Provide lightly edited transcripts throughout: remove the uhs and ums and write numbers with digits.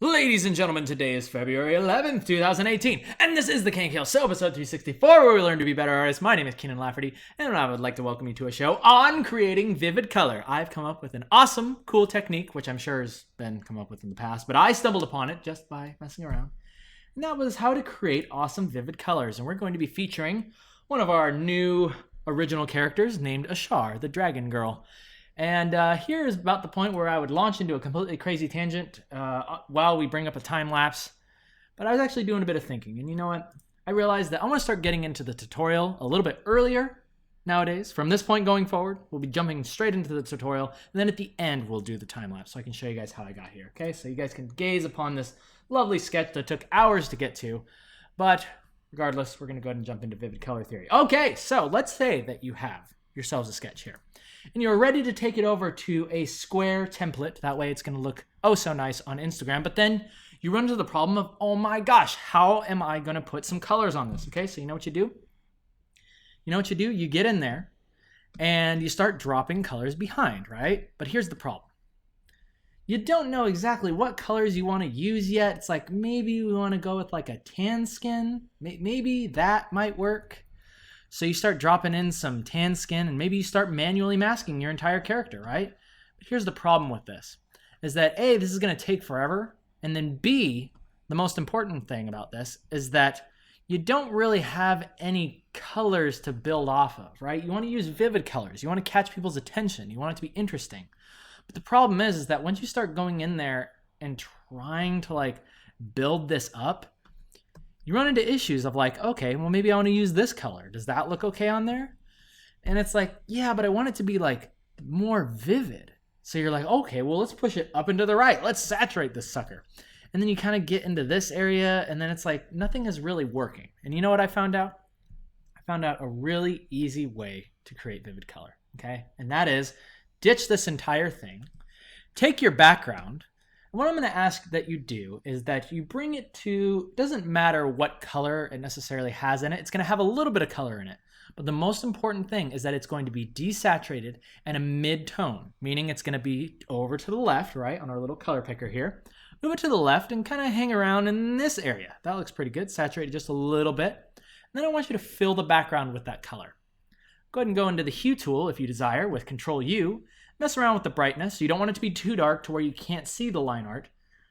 Ladies and gentlemen, today is February 11th, 2018, and this is the KNKL Show, episode 364, where we learn to be better artists. My name is Kienan Lafferty, and I would like to welcome you to a show on creating vivid color. I've come up with an awesome, cool technique, which I'm sure has been come up with in the past, but I stumbled upon it just by messing around. And that was how to create awesome, vivid colors. And we're going to be featuring one of our new original characters named Ashar, the dragon girl. And here is about the point where I would launch into a completely crazy tangent while we bring up a time lapse. But I was actually doing a bit of thinking. And you know what? I realized that I want to start getting into the tutorial a little bit earlier nowadays. From this point going forward, we'll be jumping straight into the tutorial. And then at the end, we'll do the time lapse so I can show you guys how I got here. Okay, so you guys can gaze upon this lovely sketch that took hours to get to. But regardless, we're going to go ahead and jump into vivid color theory. Okay, so let's say that you have yourselves a sketch here. And you're ready to take it over to a square template. That way it's going to look oh so nice on Instagram. But then you run into the problem of, oh my gosh, how am I going to put some colors on this? Okay, so you know what you do? You get in there and you start dropping colors behind, right? But here's the problem. You don't know exactly what colors you want to use yet. It's like maybe we want to go with like a tan skin. Maybe that might work. So you start dropping in some tan skin and maybe you start manually masking your entire character, right? But here's the problem with this, is that A, this is going to take forever, and then B, the most important thing about this is that you don't really have any colors to build off of, right? You want to use vivid colors. You want to catch people's attention. You want it to be interesting. But the problem is that once you start going in there and trying to like build this up, you run into issues of like, okay, well, maybe I want to use this color. Does that look okay on there? And it's like, yeah, but I want it to be like more vivid. So you're like, okay, well, let's push it up and to the right. Let's saturate this sucker. And then you kind of get into this area and then it's like nothing is really working. And you know what I found out? I found out a really easy way to create vivid color, okay? And that is ditch this entire thing, take your background. What I'm going to ask that you do is that you bring it to, doesn't matter what color it necessarily has in it, it's going to have a little bit of color in it. But the most important thing is that it's going to be desaturated and a mid-tone, meaning it's going to be over to the left, right, on our little color picker here. Move it to the left and kind of hang around in this area. That looks pretty good. Saturate it just a little bit. And then I want you to fill the background with that color. Go ahead and go into the Hue tool if you desire with Control U. Mess around with the brightness. You don't want it to be too dark to where you can't see the line art.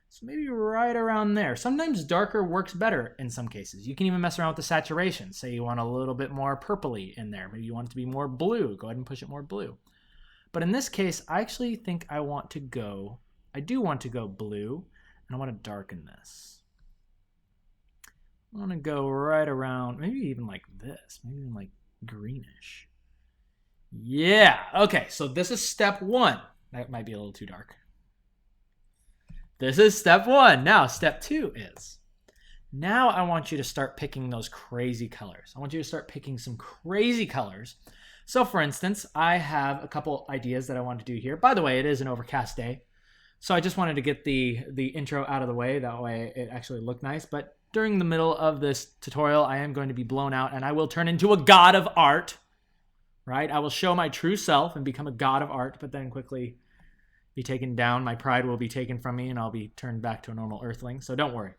So maybe right around there. Sometimes darker works better in some cases. You can even mess around with the saturation. Say you want a little bit more purpley in there. Maybe you want it to be more blue. Go ahead and push it more blue. But in this case, I actually think I do want to go blue, and I want to darken this. I want to go right around, maybe even like this, maybe even like greenish. Yeah, okay, so this is step one. That might be a little too dark. This is step one. Now, step two is, now I want you to start picking those crazy colors. I want you to start picking some crazy colors. So for instance, I have a couple ideas that I want to do here. By the way, it is an overcast day. So I just wanted to get the intro out of the way. That way it actually looked nice. But during the middle of this tutorial, I am going to be blown out and I will turn into a god of art. Right? I will show my true self and become a god of art, but then quickly be taken down. My pride will be taken from me and I'll be turned back to a normal earthling. So don't worry.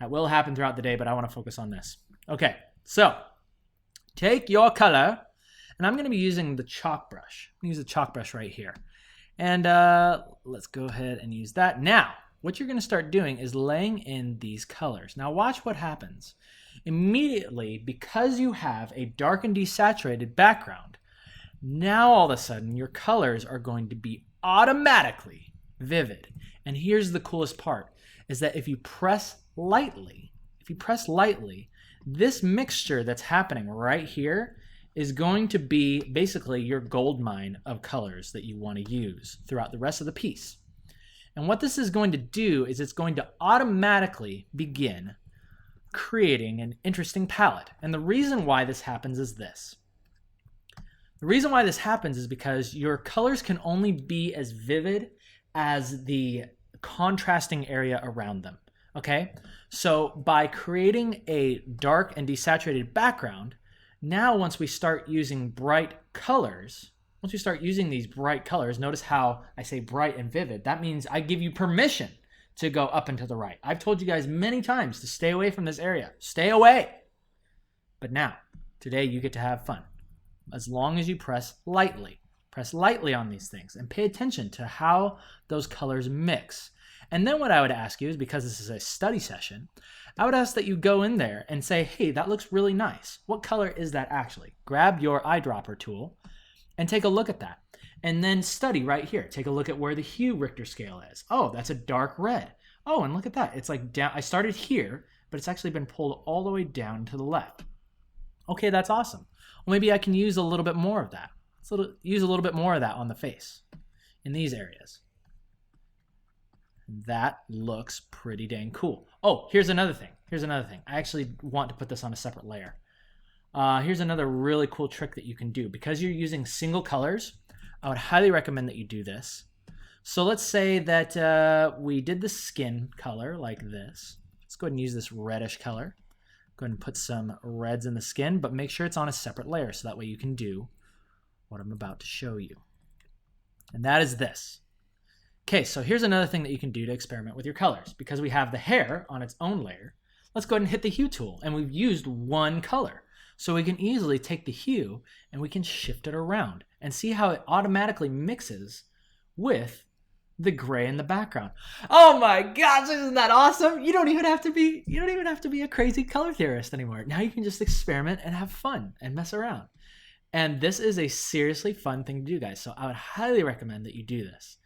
That will happen throughout the day, but I want to focus on this. Okay, so take your color, and I'm going to be using the chalk brush. I'm going to use the chalk brush right here. And let's go ahead and use that. Now, what you're going to start doing is laying in these colors. Now watch what happens. Immediately, because you have a dark and desaturated background, now all of a sudden your colors are going to be automatically vivid. And here's the coolest part, is that if you press lightly, this mixture that's happening right here is going to be basically your gold mine of colors that you want to use throughout the rest of the piece. And what this is going to do is it's going to automatically begin creating an interesting palette. And the reason why this happens is this. The reason why this happens is because your colors can only be as vivid as the contrasting area around them. Okay? So by creating a dark and desaturated background, now once we start using bright colors, once we start using these bright colors, notice how I say bright and vivid. That means I give you permission to go up and to the right. I've told you guys many times to stay away from this area. Stay away. But now, today you get to have fun. As long as you press lightly. Press lightly on these things and pay attention to how those colors mix. And then what I would ask you is, because this is a study session, I would ask that you go in there and say, hey, that looks really nice. What color is that actually? Grab your eyedropper tool and take a look at that. And then study right here. Take a look at where the hue Richter scale is. Oh, that's a dark red. Oh, and look at that. It's like down. I started here, but it's actually been pulled all the way down to the left. Okay, that's awesome. Well, maybe I can use a little bit more of that. Use a little bit more of that on the face in these areas. That looks pretty dang cool. Oh, here's another thing. I actually want to put this on a separate layer. Here's another really cool trick that you can do. Because you're using single colors, I would highly recommend that you do this. So let's say that we did the skin color like this. Let's go ahead and use this reddish color. Go ahead and put some reds in the skin, but make sure it's on a separate layer so that way you can do what I'm about to show you. And that is this. Okay, so here's another thing that you can do to experiment with your colors. Because we have the hair on its own layer, let's go ahead and hit the hue tool. And we've used one color. So we can easily take the hue and we can shift it around and see how it automatically mixes with the gray in the background. Oh my gosh, isn't that awesome? You don't even have to be a crazy color theorist anymore. Now you can just experiment and have fun and mess around. And this is a seriously fun thing to do, guys. So I would highly recommend that you do this.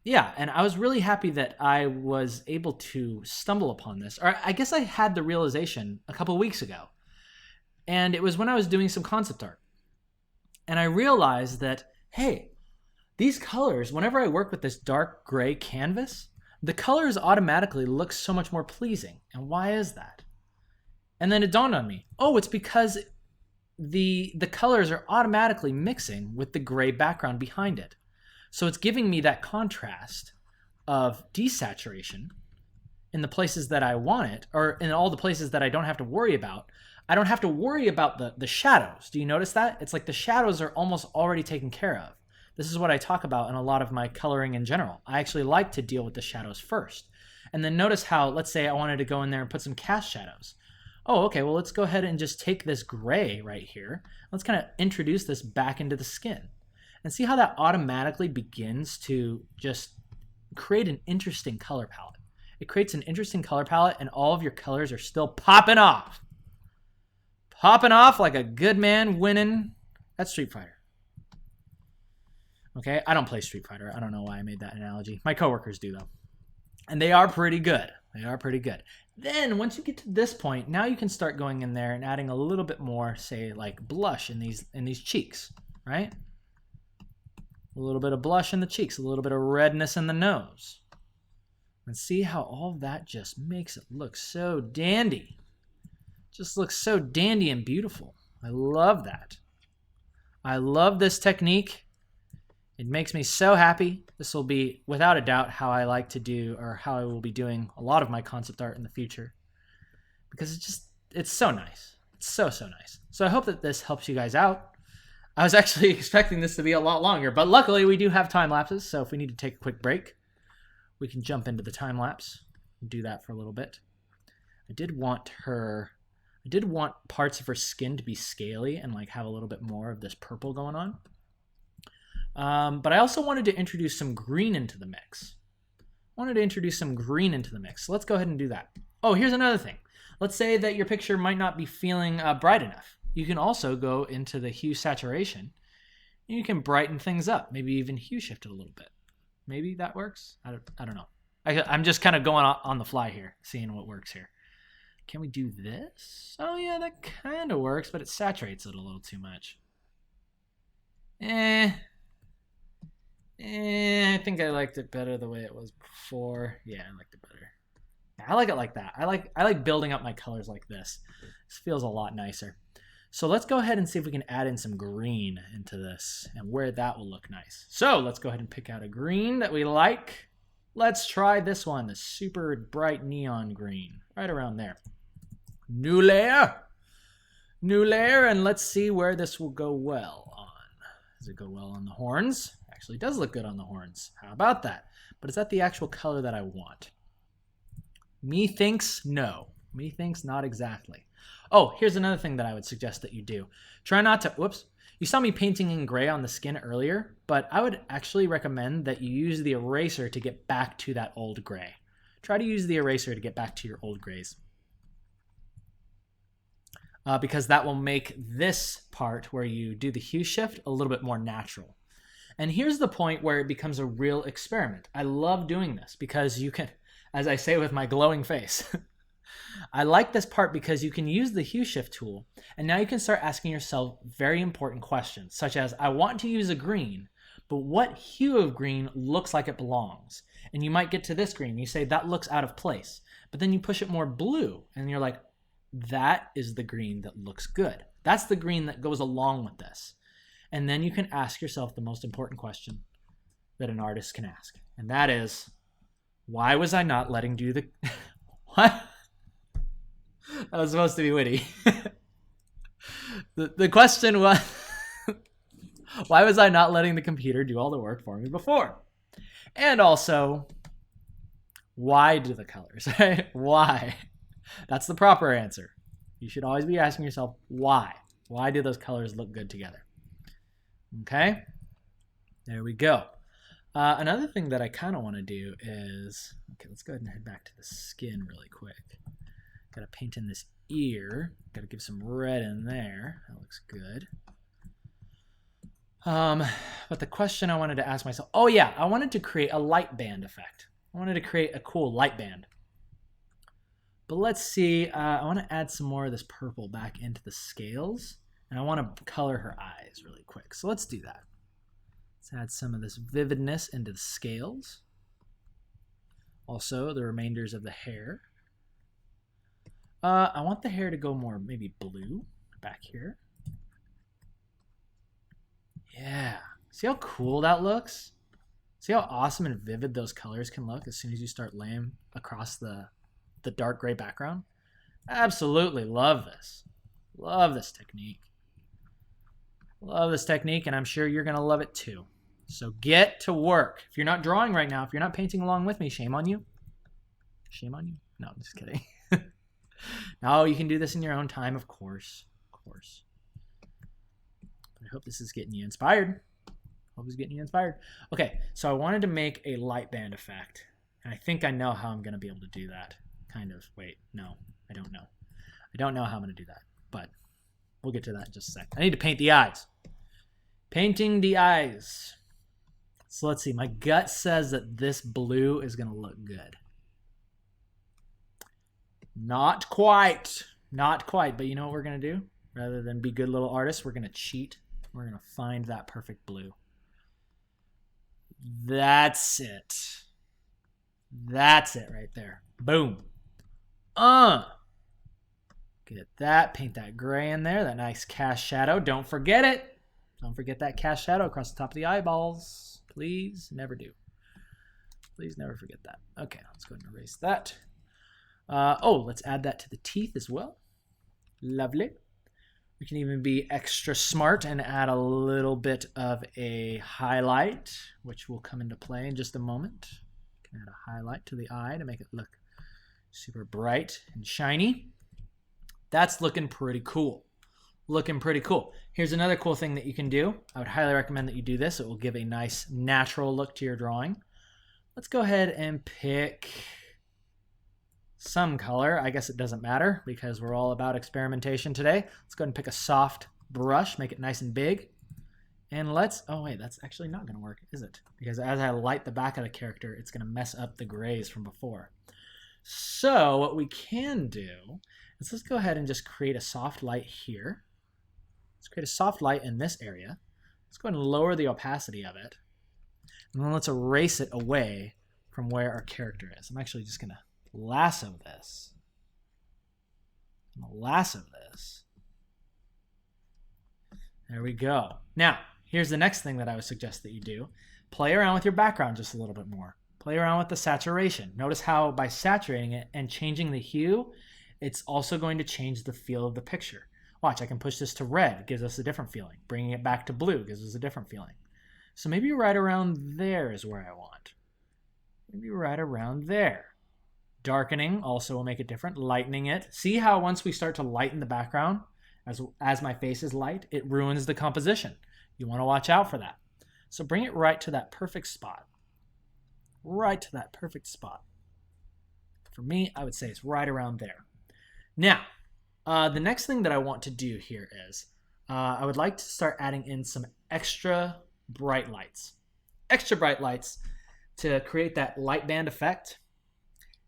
Yeah, and I was really happy that I was able to stumble upon this. Or I guess I had the realization a couple weeks ago. And it was when I was doing some concept art. And I realized that, hey, these colors, whenever I work with this dark gray canvas, the colors automatically look so much more pleasing. And why is that? And then it dawned on me, oh, it's because the colors are automatically mixing with the gray background behind it. So it's giving me that contrast of desaturation in the places that I want it, or in all the places that I don't have to worry about. I don't have to worry about the shadows. Do you notice that? It's like the shadows are almost already taken care of. This is what I talk about in a lot of my coloring in general. I actually like to deal with the shadows first. And then notice how, let's say I wanted to go in there and put some cast shadows. Oh, okay, well, let's go ahead and just take this gray right here. Let's kind of introduce this back into the skin. And see how that automatically begins to just create an interesting color palette. It creates an interesting color palette and all of your colors are still popping off. Popping off like a good man winning at Street Fighter. Okay, I don't play Street Fighter. I don't know why I made that analogy. My coworkers do though. And they are pretty good. Then once you get to this point, now you can start going in there and adding a little bit more, say like blush in these cheeks, right? A little bit of blush in the cheeks, a little bit of redness in the nose. And see how all that just makes it look so dandy. Just looks so dandy and beautiful. I love that. I love this technique. It makes me so happy. This will be, without a doubt, how I like to do, or how I will be doing a lot of my concept art in the future. Because it's so nice. It's so nice. So I hope that this helps you guys out. I was actually expecting this to be a lot longer, but luckily we do have time lapses, so if we need to take a quick break, we can jump into the time lapse and do that for a little bit. I did want parts of her skin to be scaly and like have a little bit more of this purple going on. But I also wanted to introduce some green into the mix. So let's go ahead and do that. Oh, here's another thing. Let's say that your picture might not be feeling bright enough. You can also go into the hue saturation and you can brighten things up. Maybe even hue shift it a little bit. Maybe that works. I don't know. I'm just kind of going on the fly here, seeing what works here. Can we do this? Oh yeah, that kind of works, but it saturates it a little too much. I think I liked it better the way it was before. Yeah, I liked it better. I like it like that. I like building up my colors like this. This feels a lot nicer. So let's go ahead and see if we can add in some green into this and where that will look nice. So let's go ahead and pick out a green that we like. Let's try this one, the super bright neon green, right around there. New layer, and let's see where this will go well on. Does it go well on the horns? Actually does look good on the horns. How about that? But is that the actual color that I want? Methinks no. Methinks not exactly. Oh, here's another thing that I would suggest that you do. Try not to, whoops. You saw me painting in gray on the skin earlier, but I would actually recommend that you use the eraser to get back to that old gray. Try to use the eraser to get back to your old grays. Because that will make this part where you do the hue shift a little bit more natural. And here's the point where it becomes a real experiment. I love doing this because you can, as I say with my glowing face, I like this part because you can use the hue shift tool, and now you can start asking yourself very important questions, such as, I want to use a green, but what hue of green looks like it belongs? And you might get to this green, you say, that looks out of place, but then you push it more blue, and you're like, that is the green that looks good. That's the green that goes along with this. And then you can ask yourself the most important question that an artist can ask, and that is, why was I not letting do the... What? That was supposed to be witty. The question was, why was I not letting the computer do all the work for me before? And also, why do the colors, right? Why? That's the proper answer. You should always be asking yourself, why? Why do those colors look good together? Okay, there we go. Another thing that I kind of want to do is, okay, let's go ahead and head back to the skin really quick. Got to paint in this ear. Got to give some red in there. That looks good. But the question I wanted to ask myself, oh yeah, I wanted to create a light band effect. I wanted to create a cool light band. But let's see, I want to add some more of this purple back into the scales. And I want to color her eyes really quick. So let's do that. Let's add some of this vividness into the scales. Also, the remainders of the hair. I want the hair to go more maybe blue back here. Yeah. See how cool that looks? See how awesome and vivid those colors can look as soon as you start laying across the dark gray background? Absolutely love this. Love this technique. Love this technique, and I'm sure you're going to love it too. So get to work. If you're not drawing right now, if you're not painting along with me, shame on you. Shame on you. No, I'm just kidding. No, you can do this in your own time, of course. Of course. But I hope this is getting you inspired. Hope it's getting you inspired. Okay, so I wanted to make a light band effect. And I think I know how I'm going to be able to do that. Kind of. Wait, no, I don't know. I don't know how I'm going to do that. But we'll get to that in just a sec. I need to paint the eyes. Painting the eyes. So let's see. My gut says that this blue is going to look good. Not quite. Not quite. But you know what we're going to do? Rather than be good little artists, we're going to cheat. We're going to find that perfect blue. That's it. That's it right there. Boom. Get that. Paint that gray in there. That nice cast shadow. Don't forget it. Don't forget that cast shadow across the top of the eyeballs. Please never do. Please never forget that. Okay, let's go ahead and erase that. Let's add that to the teeth as well. Lovely. We can even be extra smart and add a little bit of a highlight, which will come into play in just a moment. We can add a highlight to the eye to make it look super bright and shiny. That's looking pretty cool. Looking pretty cool. Here's another cool thing that you can do. I would highly recommend that you do this. It will give a nice natural look to your drawing. Let's go ahead and pick some color. I guess it doesn't matter because we're all about experimentation today. Let's go ahead and pick a soft brush, make it nice and big. And let's, oh wait, that's actually not going to work, is it? Because as I light the back of the character, it's going to mess up the grays from before. So what we can do is let's go ahead and just create a soft light here. Let's create a soft light in this area. Let's go ahead and lower the opacity of it. And then let's erase it away from where our character is. I'm actually just going to lasso this. I'm going to lasso this. There we go. Now, here's the next thing that I would suggest that you do. Play around with your background just a little bit more. Play around with the saturation. Notice how by saturating it and changing the hue, it's also going to change the feel of the picture. Watch, I can push this to red. It gives us a different feeling. Bringing it back to blue gives us a different feeling. So maybe right around there is where I want. Maybe right around there. Darkening also will make it different. Lightening it. See how once we start to lighten the background, as my face is light, it ruins the composition. You want to watch out for that. So bring it right to that perfect spot. Right to that perfect spot. For me, I would say it's right around there. Now, the next thing that I want to do here is I would like to start adding in some extra bright lights. Extra bright lights to create that light band effect.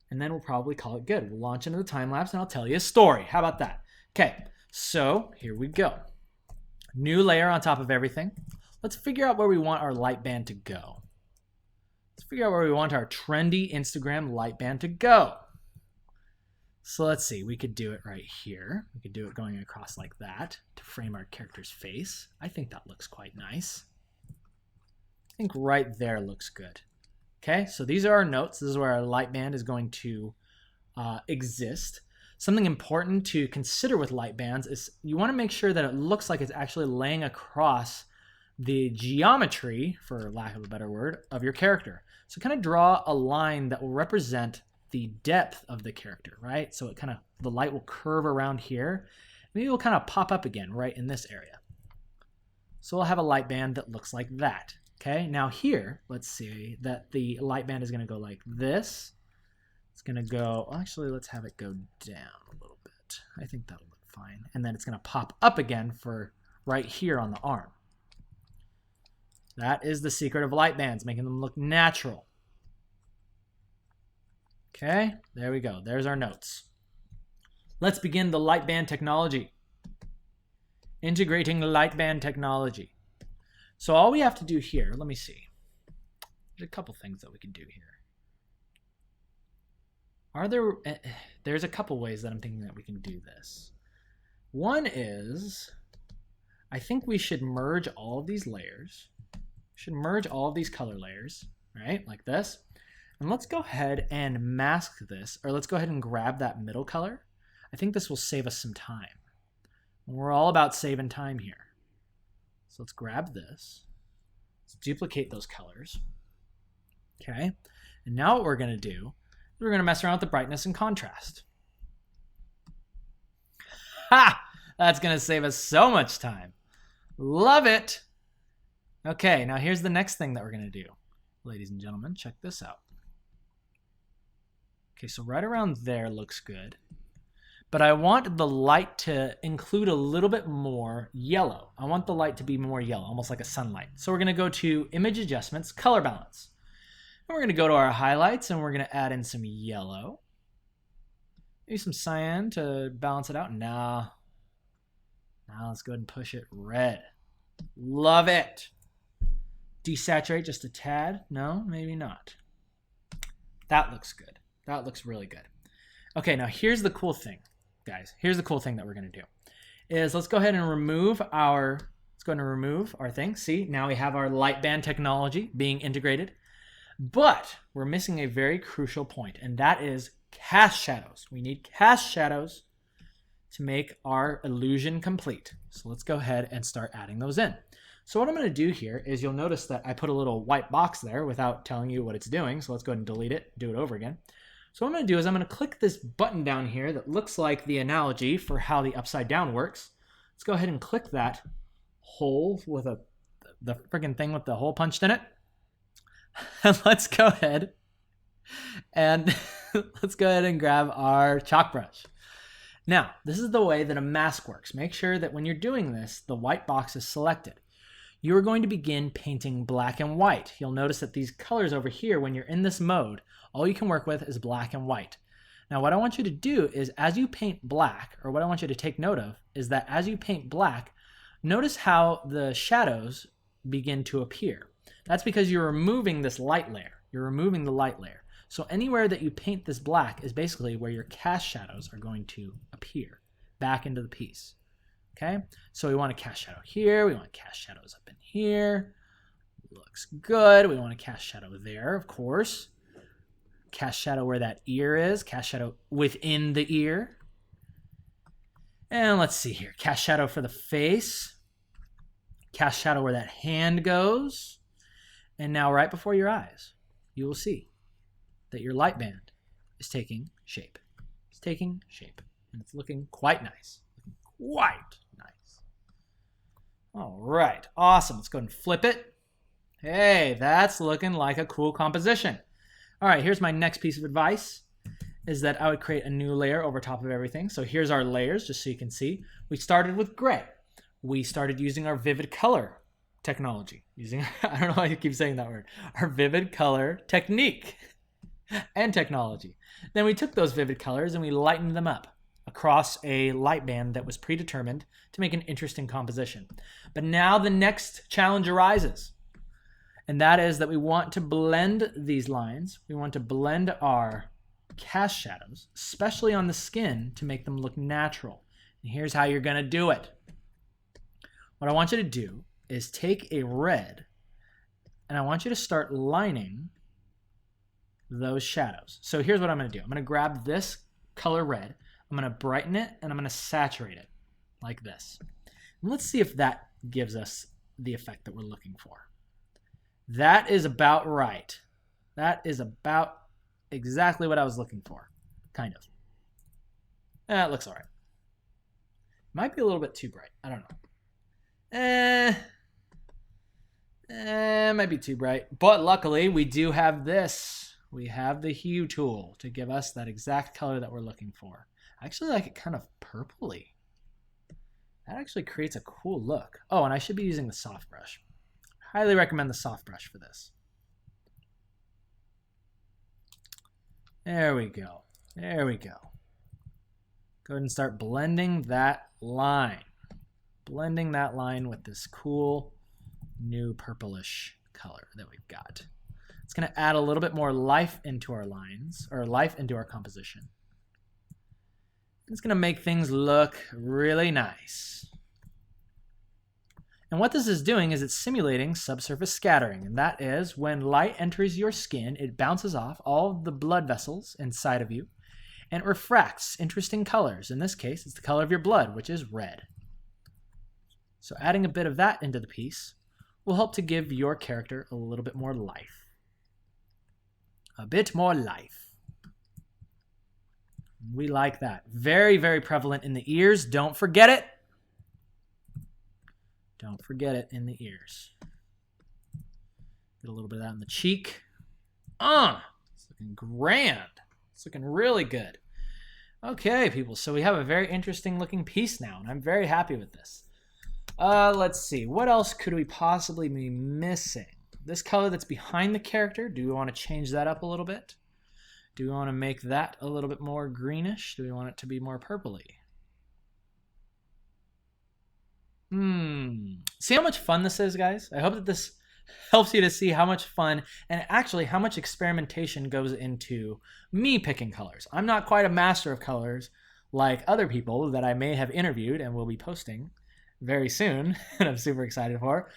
And then we'll probably call it good. We'll launch into the time lapse and I'll tell you a story. How about that? Okay, so here we go. New layer on top of everything. Let's figure out where we want our light band to go. Let's figure out where we want our trendy Instagram light band to go. So let's see, we could do it right here. We could do it going across like that to frame our character's face. I think that looks quite nice. I think right there looks good. Okay, so these are our notes. This is where our light band is going to exist. Something important to consider with light bands is you want to make sure that it looks like it's actually laying across the geometry, for lack of a better word, of your character. So kind of draw a line that will represent the depth of the character, right? So it kind of, the light will curve around here. Maybe it will kind of pop up again right in this area. So we'll have a light band that looks like that. Okay, now here, let's see that the light band is going to go like this. It's going to go, actually, let's have it go down a little bit. I think that'll look fine. And then it's going to pop up again for right here on the arm. That is the secret of light bands, making them look natural. Okay, there we go. There's our notes. Let's begin the light band technology. Integrating light band technology. So all we have to do here, let me see. There's a couple things that we can do here. There's a couple ways that I'm thinking that we can do this. One is, I think we should merge all of these layers. We should merge all of these color layers, right? Like this. And let's go ahead and mask this, or let's go ahead and grab that middle color. I think this will save us some time. We're all about saving time here. So let's grab this. Let's duplicate those colors. Okay. And now what we're going to do is we're going to mess around with the brightness and contrast. Ha! That's going to save us so much time. Love it. Okay, now here's the next thing that we're going to do. Ladies and gentlemen, check this out. Okay, so right around there looks good. But I want the light to include a little bit more yellow. I want the light to be more yellow, almost like a sunlight. So we're going to go to Image Adjustments, Color Balance. And we're going to go to our highlights and we're going to add in some yellow. Maybe some cyan to balance it out. Now let's go ahead and push it red. Love it. Desaturate just a tad. No, maybe not. That looks good. That looks really good. Okay, now here's the cool thing. Guys, here's the cool thing that we're going to do is let's go ahead and remove our thing. See, now we have our light band technology being integrated, but we're missing a very crucial point, and that is cast shadows. We need cast shadows to make our illusion complete. So let's go ahead and start adding those in. So what I'm going to do here is you'll notice that I put a little white box there without telling you what it's doing. So let's go ahead and delete it, do it over again. So what I'm going to do is I'm going to click this button down here that looks like the analogy for how the upside down works. Let's go ahead and click that hole with the friggin' thing with the hole punched in it. And let's go ahead and grab our chalk brush. Now, this is the way that a mask works. Make sure that when you're doing this, the white box is selected. You are going to begin painting black and white. You'll notice that these colors over here, when you're in this mode, all you can work with is black and white. Now, what I want you to do is as you paint black, or what I want you to take note of, is that as you paint black, notice how the shadows begin to appear. That's because you're removing this light layer. You're removing the light layer. So anywhere that you paint this black is basically where your cast shadows are going to appear back into the piece. Okay, so we want a cast shadow here. We want cast shadows up in here. Looks good. We want a cast shadow there, of course. Cast shadow where that ear is. Cast shadow within the ear. And let's see here. Cast shadow for the face. Cast shadow where that hand goes. And now right before your eyes, you will see that your light band is taking shape. It's taking shape. And it's looking quite nice. Quite nice. All right. Awesome. Let's go ahead and flip it. Hey, that's looking like a cool composition. All right, here's my next piece of advice, is that I would create a new layer over top of everything. So here's our layers, just so you can see. We started with gray. We started using our vivid color technology. I don't know why you keep saying that word. Our vivid color technique and technology. Then we took those vivid colors and we lightened them up across a light band that was predetermined to make an interesting composition. But now the next challenge arises, and that is that we want to blend these lines. We want to blend our cast shadows, especially on the skin, to make them look natural. And here's how you're going to do it. What I want you to do is take a red, and I want you to start lining those shadows. So here's what I'm going to do. I'm going to grab this color red, I'm going to brighten it, and I'm going to saturate it like this. And let's see if that gives us the effect that we're looking for. That is about right. That is about exactly what I was looking for, kind of. It looks all right. Might be a little bit too bright. I don't know. Might be too bright. But luckily, we do have this. We have the hue tool to give us that exact color that we're looking for. I actually like it kind of purpley. That actually creates a cool look. Oh, and I should be using the soft brush. Highly recommend the soft brush for this. There we go. There we go. Go ahead and start blending that line. Blending that line with this cool new purplish color that we've got. It's going to add a little bit more life into our lines, or life into our composition. It's going to make things look really nice. And what this is doing is it's simulating subsurface scattering. And that is when light enters your skin, it bounces off all the blood vessels inside of you and it refracts interesting colors. In this case, it's the color of your blood, which is red. So adding a bit of that into the piece will help to give your character a little bit more life. A bit more life. We like that. Very, very prevalent in the ears. Don't forget it. Don't forget it in the ears. Get a little bit of that in the cheek. It's looking grand. It's looking really good. Okay, people. So we have a very interesting looking piece now, and I'm very happy with this. Let's see. What else could we possibly be missing? This color that's behind the character, do we want to change that up a little bit? Do we want to make that a little bit more greenish? Do we want it to be more purpley? See how much fun this is, guys? I hope that this helps you to see how much fun and actually how much experimentation goes into me picking colors. I'm not quite a master of colors like other people that I may have interviewed and will be posting very soon, and I'm super excited for.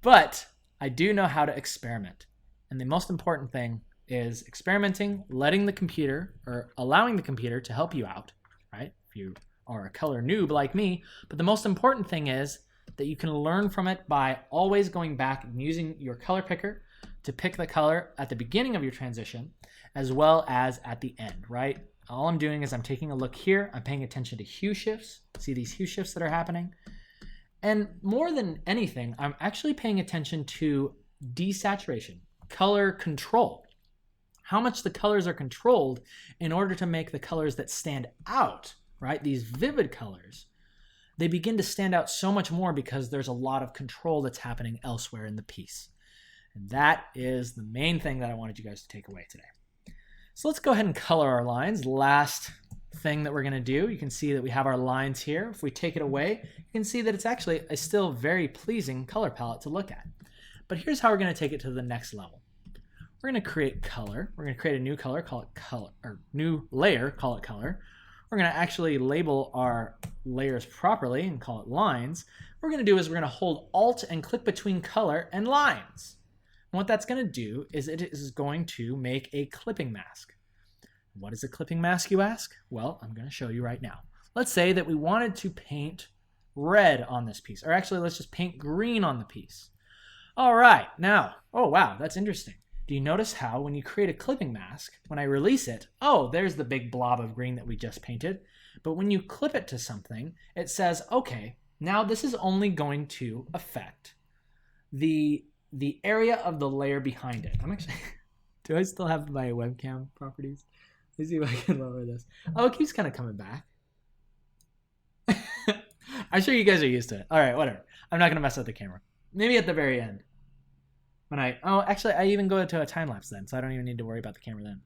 But I do know how to experiment. And the most important thing is experimenting, letting the computer, or allowing the computer to help you out, right? If you are a color noob like me. But the most important thing is that you can learn from it by always going back and using your color picker to pick the color at the beginning of your transition as well as at the end, right? All I'm doing is I'm taking a look here. I'm paying attention to hue shifts. See these hue shifts that are happening? And more than anything, I'm actually paying attention to desaturation, color control. How much the colors are controlled in order to make the colors that stand out, right? These vivid colors, they begin to stand out so much more because there's a lot of control that's happening elsewhere in the piece. And that is the main thing that I wanted you guys to take away today. So let's go ahead and color our lines. Last thing that we're going to do, you can see that we have our lines here. If we take it away, you can see that it's actually a still very pleasing color palette to look at. But here's how we're going to take it to the next level. We're going to create color. We're going to create a new color, call it color, or new layer, call it color. We're going to actually label our layers properly and call it lines. What we're going to do is we're going to hold Alt and click between color and lines. And what that's going to do is it is going to make a clipping mask. What is a clipping mask, you ask? Well, I'm going to show you right now. Let's say that we wanted to paint red on this piece, or actually let's just paint green on the piece. All right, now, oh wow, that's interesting. Do you notice how when you create a clipping mask, when I release it, oh, there's the big blob of green that we just painted. But when you clip it to something, it says, okay, now this is only going to affect the area of the layer behind it. I'm actually, do I still have my webcam properties? Let's see if I can lower this. Oh, it keeps kind of coming back. I'm sure you guys are used to it. All right, whatever. I'm not going to mess up the camera. Maybe at the very end. When actually, I even go into a time lapse then, so I don't even need to worry about the camera then.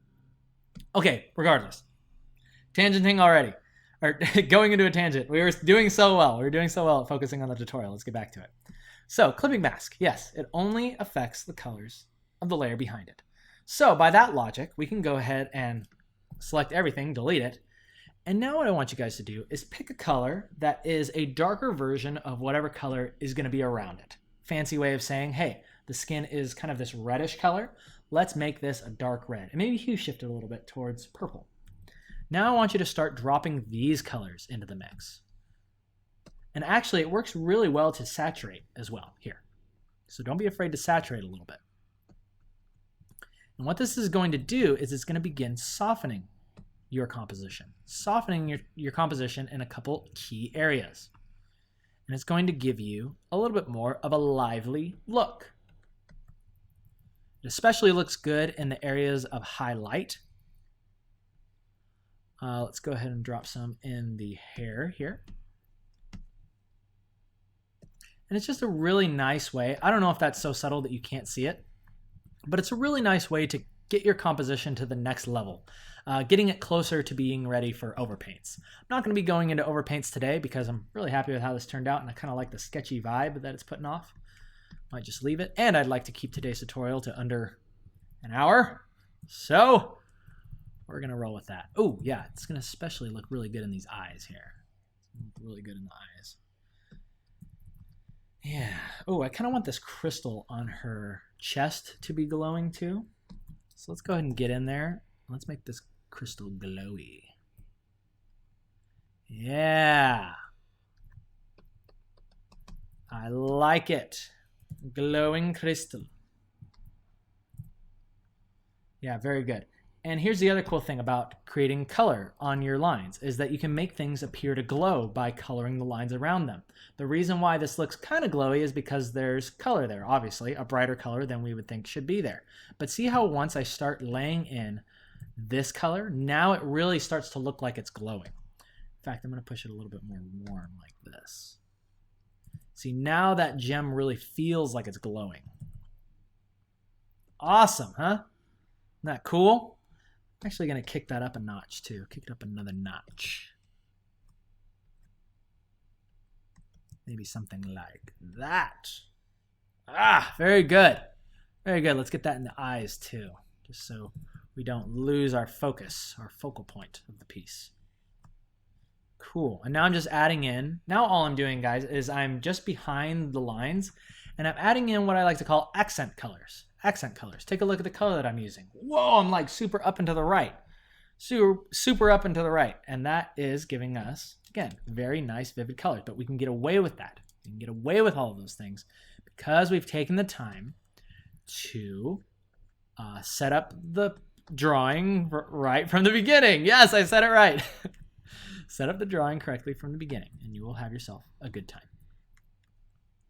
Okay, regardless. Tangenting already. Or going into a tangent. We were doing so well. We were doing so well at focusing on the tutorial. Let's get back to it. So, clipping mask. Yes, it only affects the colors of the layer behind it. So, by that logic, we can go ahead and select everything, delete it. And now what I want you guys to do is pick a color that is a darker version of whatever color is going to be around it. Fancy way of saying, hey, the skin is kind of this reddish color. Let's make this a dark red. And maybe hue shift it a little bit towards purple. Now I want you to start dropping these colors into the mix. And actually, it works really well to saturate as well here. So don't be afraid to saturate a little bit. And what this is going to do is it's going to begin softening your composition. Softening your composition in a couple key areas. And it's going to give you a little bit more of a lively look. It especially looks good in the areas of highlight. Let's go ahead and drop some in the hair here. And it's just a really nice way. I don't know if that's so subtle that you can't see it, but it's a really nice way to get your composition to the next level, getting it closer to being ready for overpaints. I'm not going to be going into overpaints today because I'm really happy with how this turned out, and I kind of like the sketchy vibe that it's putting off. Might just leave it, and I'd like to keep today's tutorial to under an hour, so we're going to roll with that. Oh, yeah, it's going to especially look really good in these eyes here. Really good in the eyes. Yeah. Oh, I kind of want this crystal on her chest to be glowing too. So let's go ahead and get in there. Let's make this crystal glowy. Yeah. I like it. Glowing crystal. Yeah, very good. And here's the other cool thing about creating color on your lines is that you can make things appear to glow by coloring the lines around them. The reason why this looks kind of glowy is because there's color there, obviously, a brighter color than we would think should be there. But see how once I start laying in this color, now it really starts to look like it's glowing. In fact, I'm going to push it a little bit more warm like this. See, now that gem really feels like it's glowing. Awesome, huh? Isn't that cool? I'm actually going to kick that up a notch too. Kick it up another notch. Maybe something like that. Ah, very good. Very good. Let's get that in the eyes too, just so we don't lose our focus, our focal point of the piece. Cool. And now I'm just adding in. Now all I'm doing, guys, is I'm just behind the lines, and I'm adding in what I like to call accent colors. Accent colors. Take a look at the color that I'm using. Whoa, I'm like super up and to the right. Super up and to the right. And that is giving us, again, very nice, vivid colors. But we can get away with that. We can get away with all of those things because we've taken the time to set up the drawing right from the beginning. Yes, I said it right. Set up the drawing correctly from the beginning, and you will have yourself a good time.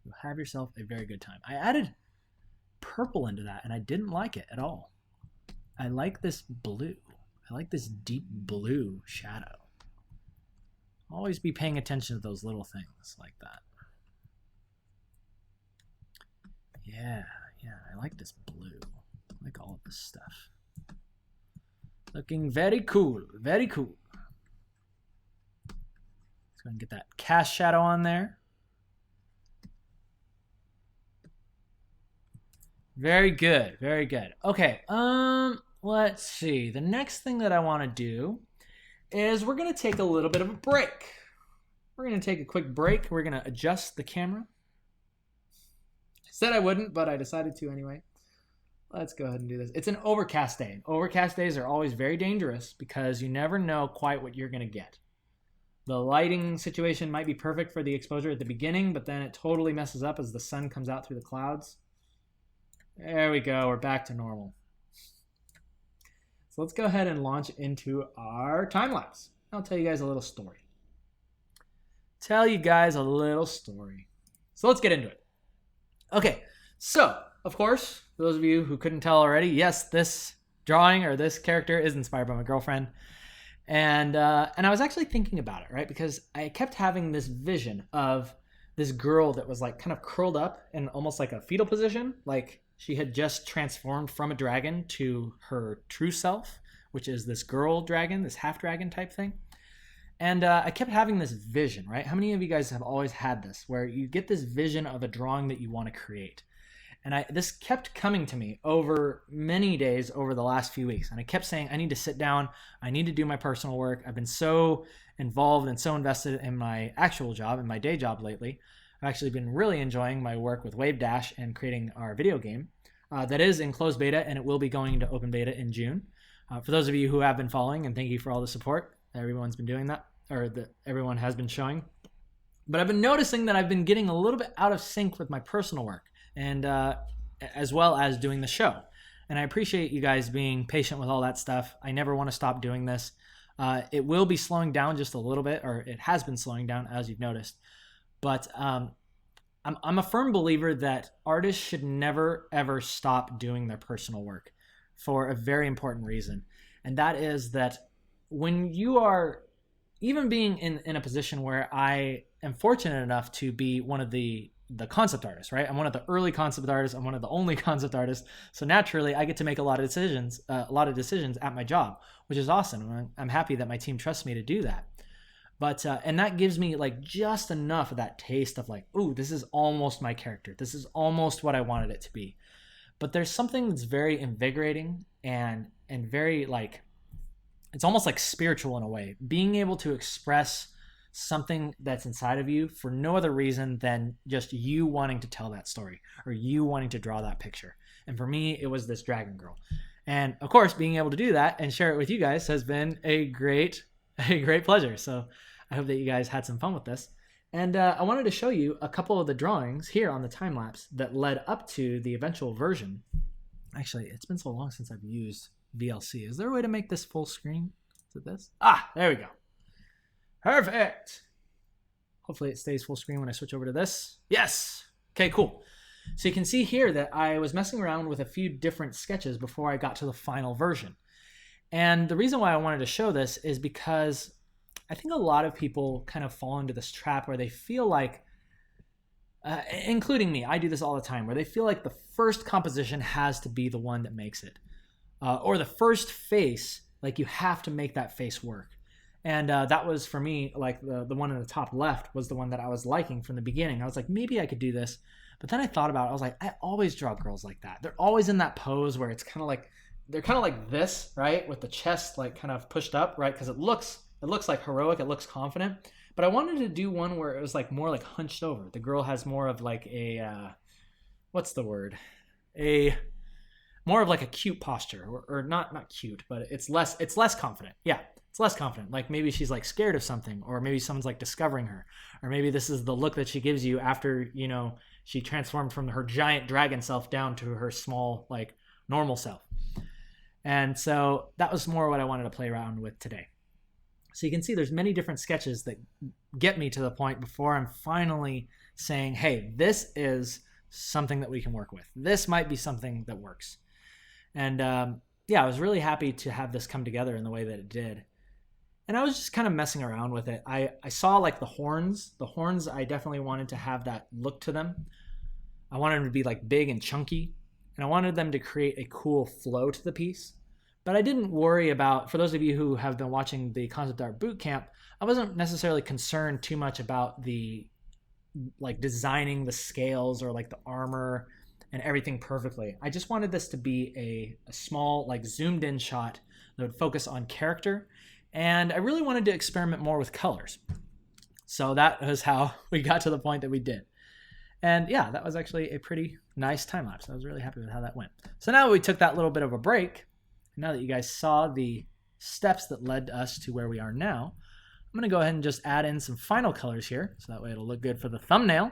You'll have yourself a very good time. I added purple into that, and I didn't like it at all. I like this blue. I like this deep blue shadow. Always be paying attention to those little things like that. Yeah, I like this blue. I like all of this stuff. Looking very cool, very cool. Let's go and get that cast shadow on there. Very good, very good. Okay, let's see. The next thing that I want to do is we're going to take a little bit of a break. We're going to take a quick break. We're going to adjust the camera. I said I wouldn't, but I decided to anyway. Let's go ahead and do this. It's an overcast day. Overcast days are always very dangerous because you never know quite what you're going to get. The lighting situation might be perfect for the exposure at the beginning, but then it totally messes up as the sun comes out through the clouds. There we go. We're back to normal. So let's go ahead and launch into our time lapse. I'll tell you guys a little story. So let's get into it. Okay, so of course, for those of you who couldn't tell already, yes, this drawing or this character is inspired by my girlfriend. And I was actually thinking about it, right? Because I kept having this vision of this girl that was like kind of curled up in almost like a fetal position, like she had just transformed from a dragon to her true self, which is this girl dragon, this half dragon type thing. And I kept having this vision, right? How many of you guys have always had this, where you get this vision of a drawing that you want to create? And this kept coming to me over many days over the last few weeks. And I kept saying, I need to sit down. I need to do my personal work. I've been so involved and so invested in my actual job, in my day job lately. I've actually been really enjoying my work with Wave Dash and creating our video game that is in closed beta, and it will be going into open beta in June. For those of you who have been following, and thank you for all the support, everyone's been doing that, or that everyone has been showing. But I've been noticing that I've been getting a little bit out of sync with my personal work, and as well as doing the show. And I appreciate you guys being patient with all that stuff. I never want to stop doing this. It will be slowing down just a little bit, or it has been slowing down, as you've noticed. But I'm a firm believer that artists should never, ever stop doing their personal work for a very important reason. And that is that when you are even being in a position where I am fortunate enough to be one of the concept artists, right? I'm one of the early concept artists. I'm one of the only concept artists. So naturally, I get to make a lot of decisions at my job, which is awesome. I'm happy that my team trusts me to do that. But and that gives me like just enough of that taste of like, ooh, this is almost my character. This is almost what I wanted it to be. But there's something that's very invigorating and very like, it's almost like spiritual in a way. Being able to express something that's inside of you for no other reason than just you wanting to tell that story or you wanting to draw that picture. And for me, it was this dragon girl. And of course, being able to do that and share it with you guys has been a great pleasure. So I hope that you guys had some fun with this. And I wanted to show you a couple of the drawings here on the time lapse that led up to the eventual version. Actually, it's been so long since I've used VLC. Is there a way to make this full screen? Is it this? Ah, there we go. Perfect. Hopefully it stays full screen when I switch over to this. Yes. Okay, cool. So you can see here that I was messing around with a few different sketches before I got to the final version. And the reason why I wanted to show this is because I think a lot of people kind of fall into this trap where they feel like, including me, I do this all the time, where they feel like the first composition has to be the one that makes it. Or the first face, like you have to make that face work. And that was for me, like the one in the top left was the one that I was liking from the beginning. I was like, maybe I could do this. But then I thought about it. I was like, I always draw girls like that. They're always in that pose where it's kind of like, they're kind of like this, right? With the chest like kind of pushed up, right? Because it looks like heroic. It looks confident. But I wanted to do one where it was like more like hunched over. The girl has more of like a, what's the word? More of like a cute posture, or not cute, but it's less confident. Yeah, it's less confident. Like maybe she's like scared of something, or maybe someone's like discovering her, or maybe this is the look that she gives you after, you know, she transformed from her giant dragon self down to her small, like normal self. And so that was more what I wanted to play around with today. So you can see there's many different sketches that get me to the point before I'm finally saying, hey, this is something that we can work with. This might be something that works. And yeah, I was really happy to have this come together in the way that it did. And I was just kind of messing around with it. I saw like the horns. The horns, I definitely wanted to have that look to them. I wanted them to be like big and chunky. And I wanted them to create a cool flow to the piece. But I didn't worry about, for those of you who have been watching the concept art bootcamp, I wasn't necessarily concerned too much about the like designing the scales or like the armor and everything perfectly. I just wanted this to be a small like zoomed in shot that would focus on character. And I really wanted to experiment more with colors. So that was how we got to the point that we did. And yeah, that was actually a pretty nice time lapse. I was really happy with how that went. So now we took that little bit of a break. Now that you guys saw the steps that led us to where we are now, I'm going to go ahead and just add in some final colors here. So that way it'll look good for the thumbnail.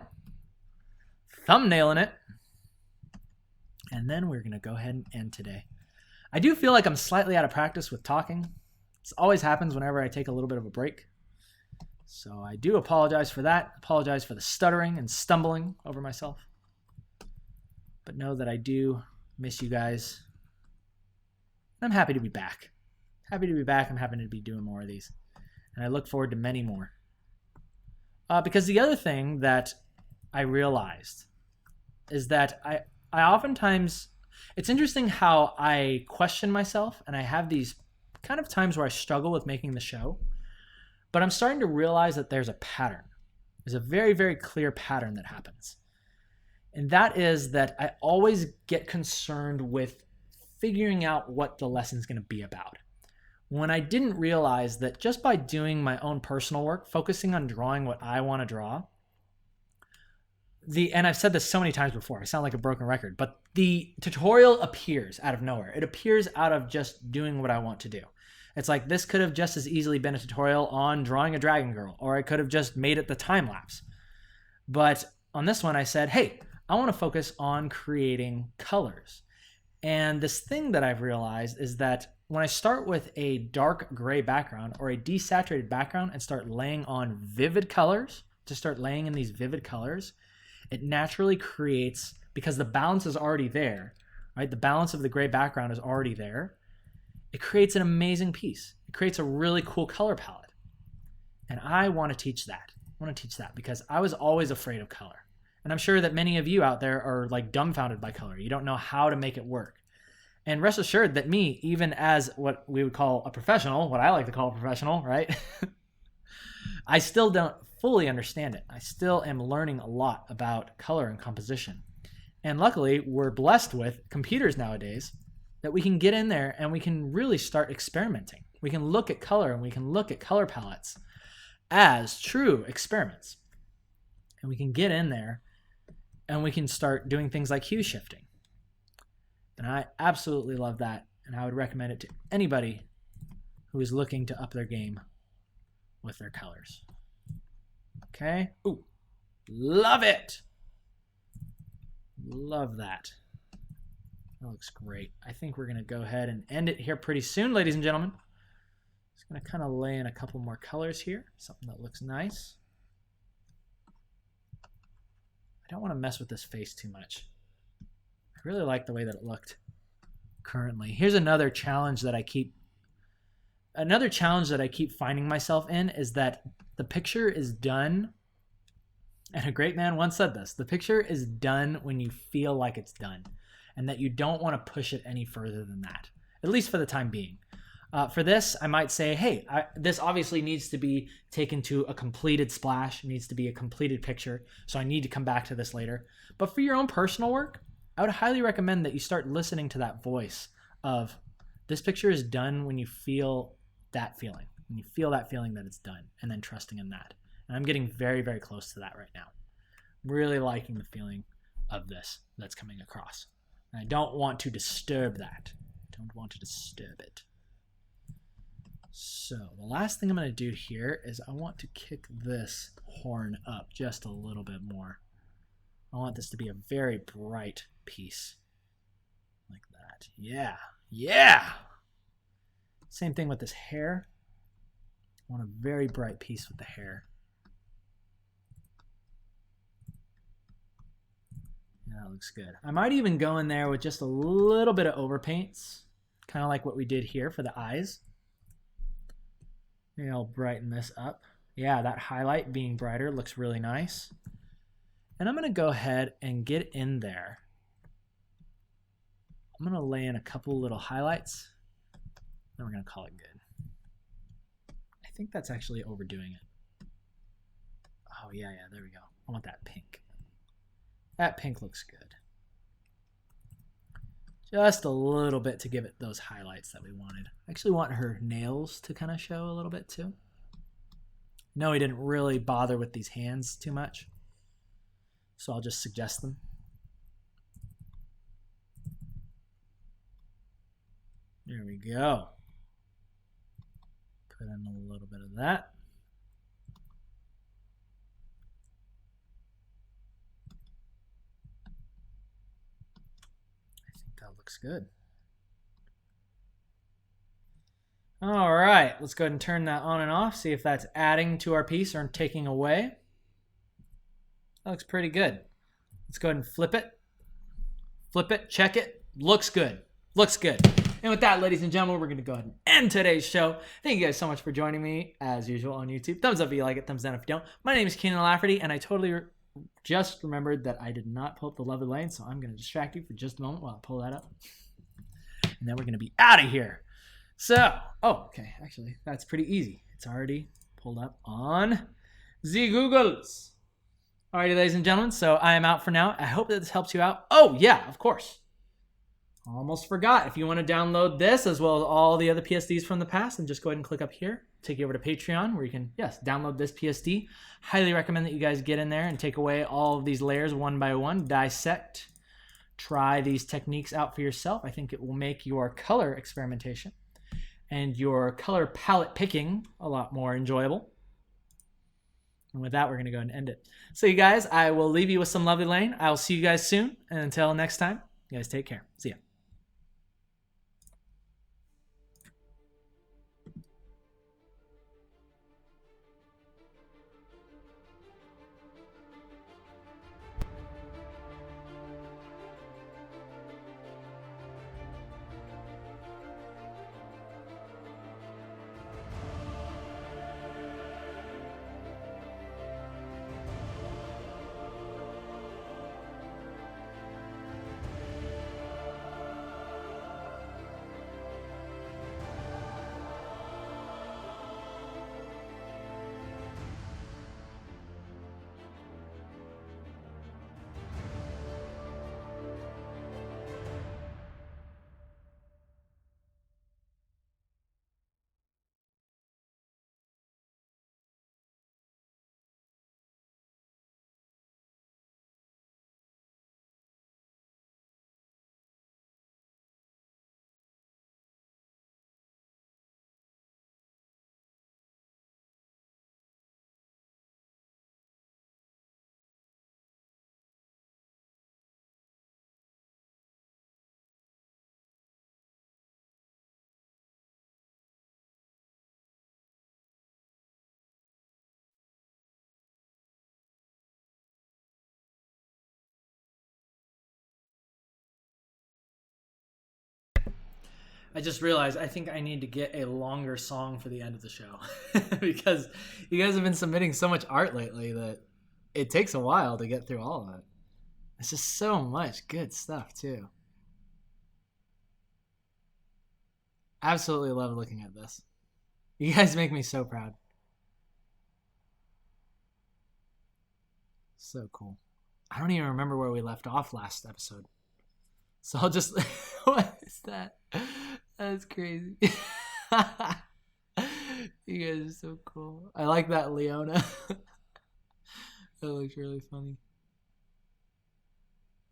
Thumbnailing it. And then we're going to go ahead and end today. I do feel like I'm slightly out of practice with talking. This always happens whenever I take a little bit of a break. So I do apologize for that. Apologize for the stuttering and stumbling over myself. But know that I do miss you guys. I'm happy to be back. Happy to be back. I'm happy to be doing more of these. And I look forward to many more. Because the other thing that I realized is that I oftentimes, it's interesting how I question myself, and I have these kind of times where I struggle with making the show, but I'm starting to realize that there's a pattern. There's a very, very clear pattern that happens. And that is that I always get concerned with figuring out what the lesson's going to be about. When I didn't realize that just by doing my own personal work, focusing on drawing what I want to draw, and I've said this so many times before, I sound like a broken record, but the tutorial appears out of nowhere. It appears out of just doing what I want to do. It's like this could have just as easily been a tutorial on drawing a dragon girl, or I could have just made it the time lapse. But on this one, I said, hey, I want to focus on creating colors. And this thing that I've realized is that when I start with a dark gray background or a desaturated background and start laying on vivid colors, to start laying in these vivid colors, it naturally creates, because the balance is already there, right? The balance of the gray background is already there. It creates an amazing piece. It creates a really cool color palette. And I want to teach that. I want to teach that because I was always afraid of color. And I'm sure that many of you out there are like dumbfounded by color. You don't know how to make it work. And rest assured that me, even as what we would call a professional, what I like to call a professional, right? I still don't fully understand it. I still am learning a lot about color and composition. And luckily, we're blessed with computers nowadays that we can get in there and we can really start experimenting. We can look at color and we can look at color palettes as true experiments. And we can get in there and we can start doing things like hue shifting. And I absolutely love that. And I would recommend it to anybody who is looking to up their game with their colors. Okay. Ooh, love it. Love that. That looks great. I think we're going to go ahead and end it here pretty soon, ladies and gentlemen. Just going to kind of lay in a couple more colors here. Something that looks nice. I don't want to mess with this face too much. I really like the way that it looked currently. Here's another challenge that I keep finding myself in is that the picture is done, and a great man once said this, the picture is done when you feel like it's done, and that you don't want to push it any further than that, at least for the time being. For this, I might say, hey, this obviously needs to be taken to a completed splash, it needs to be a completed picture, so I need to come back to this later. But for your own personal work, I would highly recommend that you start listening to that voice of this picture is done when you feel that feeling, when you feel that feeling that it's done, and then trusting in that. And I'm getting very, very close to that right now. Really liking the feeling of this that's coming across. And I don't want to disturb that. I don't want to disturb it. So the last thing I'm going to do here is I want to kick this horn up just a little bit more. I want this to be a very bright piece. Like that. Yeah. Yeah! Same thing with this hair. I want a very bright piece with the hair. Yeah, that looks good. I might even go in there with just a little bit of overpaints, kind of like what we did here for the eyes. Maybe I'll brighten this up. Yeah, that highlight being brighter looks really nice. And I'm going to go ahead and get in there. I'm going to lay in a couple little highlights. Then we're going to call it good. I think that's actually overdoing it. Oh, yeah, there we go. I want that pink. That pink looks good. Just a little bit to give it those highlights that we wanted. I actually want her nails to kind of show a little bit too. No, he didn't really bother with these hands too much, so I'll just suggest them. There we go. Put in a little bit of that. Looks good. All right, let's go ahead and turn that on and off. See if that's adding to our piece or taking away. That looks pretty good. Let's go ahead and flip it. Flip it, check it. Looks good. Looks good. And with that, ladies and gentlemen, we're going to go ahead and end today's show. Thank you guys so much for joining me, as usual, on YouTube. Thumbs up if you like it, thumbs down if you don't. My name is Kienan Lafferty, and I totally just remembered that I did not pull up the lovely lane, so I'm going to distract you for just a moment while I pull that up. And then we're going to be out of here. So, okay, actually, that's pretty easy. It's already pulled up on the Googles. Alrighty, ladies and gentlemen, so I am out for now. I hope that this helps you out. Oh, yeah, of course. Almost forgot. If you want to download this as well as all the other PSDs from the past, then just go ahead and click up here. Take you over to Patreon where you can, download this PSD. Highly recommend that you guys get in there and take away all of these layers one by one, dissect, try these techniques out for yourself. I think it will make your color experimentation and your color palette picking a lot more enjoyable. And with that, we're going to go ahead and end it. So you guys, I will leave you with some lovely lane. I will see you guys soon. And until next time, you guys take care. See ya. I just realized I think I need to get a longer song for the end of the show because you guys have been submitting so much art lately that it takes a while to get through all of it. It's just so much good stuff too. Absolutely love looking at this. You guys make me so proud. So cool. I don't even remember where we left off last episode. So I'll just... What is that? That's crazy. You guys are so cool. I like that Leona. That looks really funny.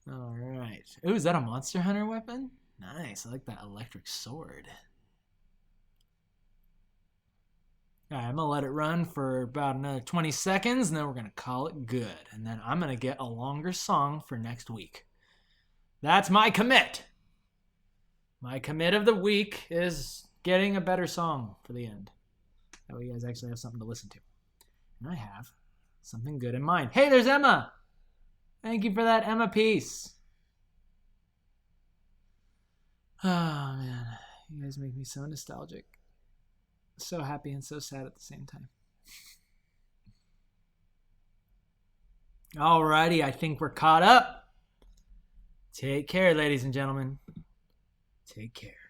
Alright. Ooh, is that a Monster Hunter weapon? Nice. I like that electric sword. Alright, I'm going to let it run for about another 20 seconds, and then we're going to call it good. And then I'm going to get a longer song for next week. That's my commit. My commit of the week is getting a better song for the end. That way you guys actually have something to listen to. And I have something good in mind. Hey, there's Emma. Thank you for that Emma piece. Oh, man. You guys make me so nostalgic. So happy and so sad at the same time. Alrighty, I think we're caught up. Take care, ladies and gentlemen. Take care.